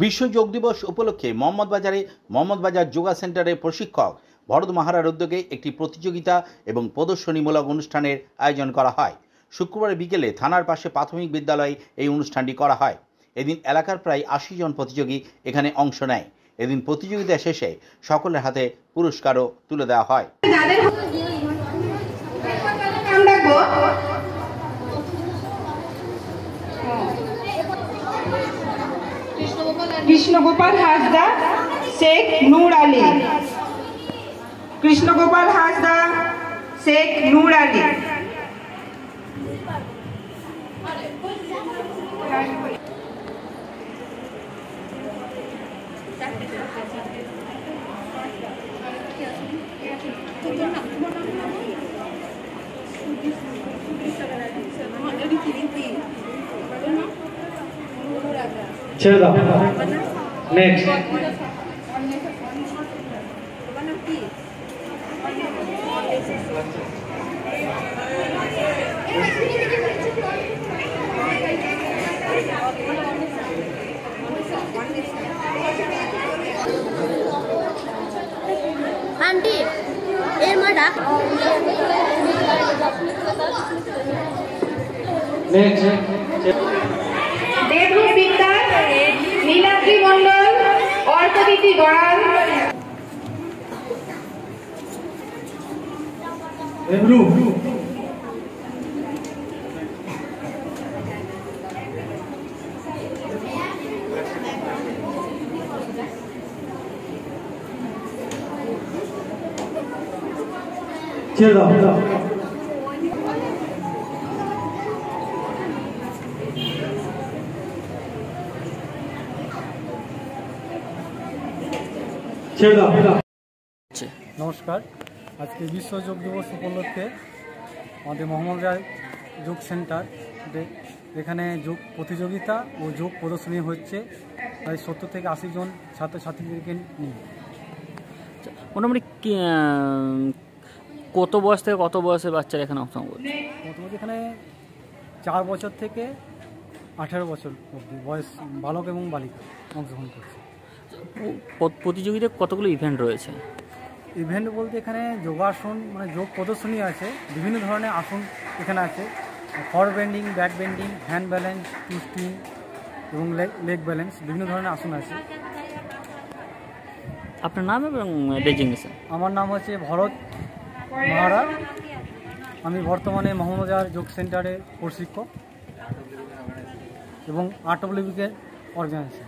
বিশ্ব যোগ দিবস উপলক্ষে মোহাম্মদবাজার যোগা সেন্টারে প্রশিক্ষক ভরত মাহারার উদ্যোগে একটি প্রতিযোগিতা এবং প্রদর্শনীমূলক অনুষ্ঠানের আয়োজন করা হয়। শুক্রবার বিকেলে থানার পাশে প্রাথমিক বিদ্যালয়ে এই অনুষ্ঠানটি করা হয়। এদিন এলাকার প্রায় ৮০ জন প্রতিযোগী এখানে অংশ নেয়। এদিন প্রতিযোগিতা শেষে সকলের হাতে পুরস্কারও তুলে দেওয়া হয়। কৃষ্ণগোপাল হাসদা, শেখ নূর আলী। কৃষ্ণগোপাল হাসদা, শেখ নূর আলী। ছেড়ে দাও। নেক্সট आंटी ए मडा नेक्स्ट देवरूप बिंदास, नीलाद्री मंडल, অর্কদিতি গড়াল। দেবরূপ ছেড়ে দাও। নমস্কার, আজকে বিশ্ব যোগ দিবস উপলক্ষে আমাদের মোহাম্মদবাজার যোগ সেন্টার এখানে যোগ প্রতিযোগিতা ও যোগ প্রদর্শনী হচ্ছে। প্রায় ৭০ থেকে ৮০ জন ছাত্রছাত্রীদেরকে নিয়ে। মোটামুটি কত বয়স থেকে কত বয়সের বাচ্চারা এখানে অংশগ্রহণ করছে? মোটামুটি এখানে 4 বছর থেকে 18 বছর অবধি বয়স বালক এবং বালিকা অংশগ্রহণ করছে। প্রতিযোগিতায় কতগুলো ইভেন্ট রয়েছে? ইভেন্ট বলতে এখানে যোগাসন মানে যোগ প্রদর্শনী আছে, বিভিন্ন ধরনের আসন এখানে আছে। For bending, back bending, hand balance, twisting এবং লেগ ব্যালেন্স, বিভিন্ন ধরনের আসন আছে। আপনার নাম এবং ডেজিগনেশন? আমার নাম হচ্ছে ভরত মাহারা। আমি বর্তমানে মোহাম্মদবাজার যোগ সেন্টারের প্রশিক্ষক এবং RWBK অর্গানাইজেশন।